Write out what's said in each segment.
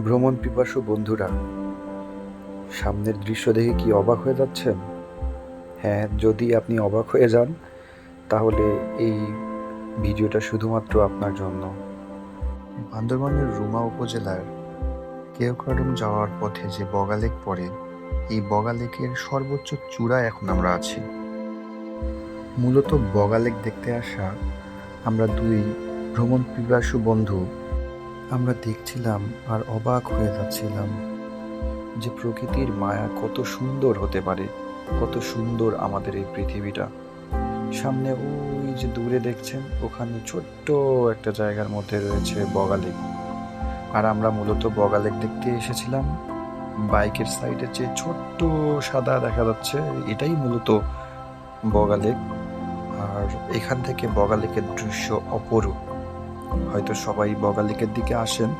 ভ্রমণ পিপাসু বন্ধুরা, সামনের দৃশ্য দেখে কি অবাক হয়ে যাচ্ছেন? হ্যাঁ, যদি আপনি অবাক হয়ে যান তাহলে এই ভিডিওটা শুধুমাত্র আপনার জন্য। বান্দরবানের রুমা উপজেলার কেওক্রাডুং যাওয়ার পথে যে বগা লেক পড়ে, এই বগা লেকের সর্বোচ্চ চূড়ায় এখন আমরা আছি। মূলত বগা লেক দেখতে আসা আমরা দুই ভ্রমণ পিপাসু বন্ধু আমরা দেখছিলাম আর অবাক হয়ে যাচ্ছিলাম যে প্রকৃতির মায়া কত সুন্দর হতে পারে, কত সুন্দর আমাদের এই পৃথিবীটা। সামনে ওই যে দূরে দেখছেন, ওখানে ছোট্ট একটা জায়গার মধ্যে রয়েছে বগা লেক। আর আমরা মূলত বগা লেক দেখতে এসেছিলাম। বাইকের সাইডে যে ছোট্ট সাদা দেখা যাচ্ছে, এটাই মূলত বগা লেক। আর এখান থেকে বগা লেকের দৃশ্য অপরূপ। হয়তো সবাই বগা লেকের দিকে আসেন,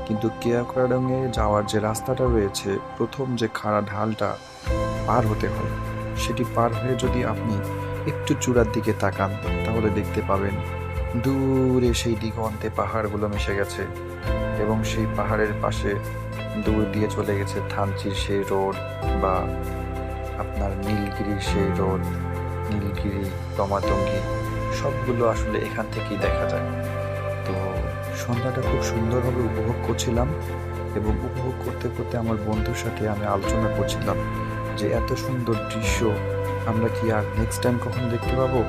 কিন্তু কেওক্রাডুংয়ে যাওয়ার যে রাস্তাটা রয়েছে, প্রথম যে খাড়া ঢালটা পার হতে হয়, সেটি পার হয়ে যদি আপনি একটু চূড়ার দিকে তাকান তাহলে দেখতে পাবেন দূরে সেই দিগন্তে পাহাড়গুলো মিশে গেছে, এবং সেই পাহাড়ের পাশে দূর দিয়ে চলে গেছে থানচির সেই রোড, বা আপনার নীলগিরির সেই রোড, নীলগিরি, তমাতঙ্গি, সবগুলো আসলে এখান থেকেই দেখা যায়। তো সন্ধ্যাটা খুব সুন্দরভাবে উপভোগ করছিলাম, এবং উপভোগ করতে করতে আমার বন্ধুর সাথে আমি আলোচনা করছিলাম যে এত সুন্দর দৃশ্য আমরা কি আর নেক্সট টাইম কখন দেখতে পাবো?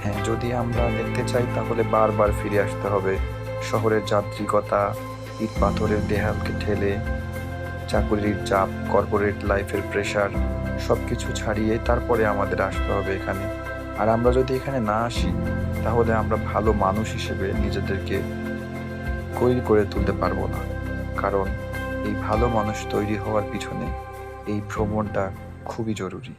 হ্যাঁ, যদি আমরা দেখতে চাই তাহলে বারবার ফিরে আসতে হবে। শহরের যান্ত্রিকতা, ইট পাথরের দেয়ালকে ঠেলে, চাকুরির চাপ, কর্পোরেট লাইফের প্রেশার, সব কিছু ছাড়িয়ে তারপরে আমাদের আসতে হবে এখানে। আর আমরা যদি এখানে না আসি তাহলে আমরা ভালো মানুষ হিসেবে নিজেদেরকে করে তুলতে পারবো না। কারণ এই ভালো মানুষ তৈরি হওয়ার পিছনে এই ভ্রমণটা খুবই জরুরি।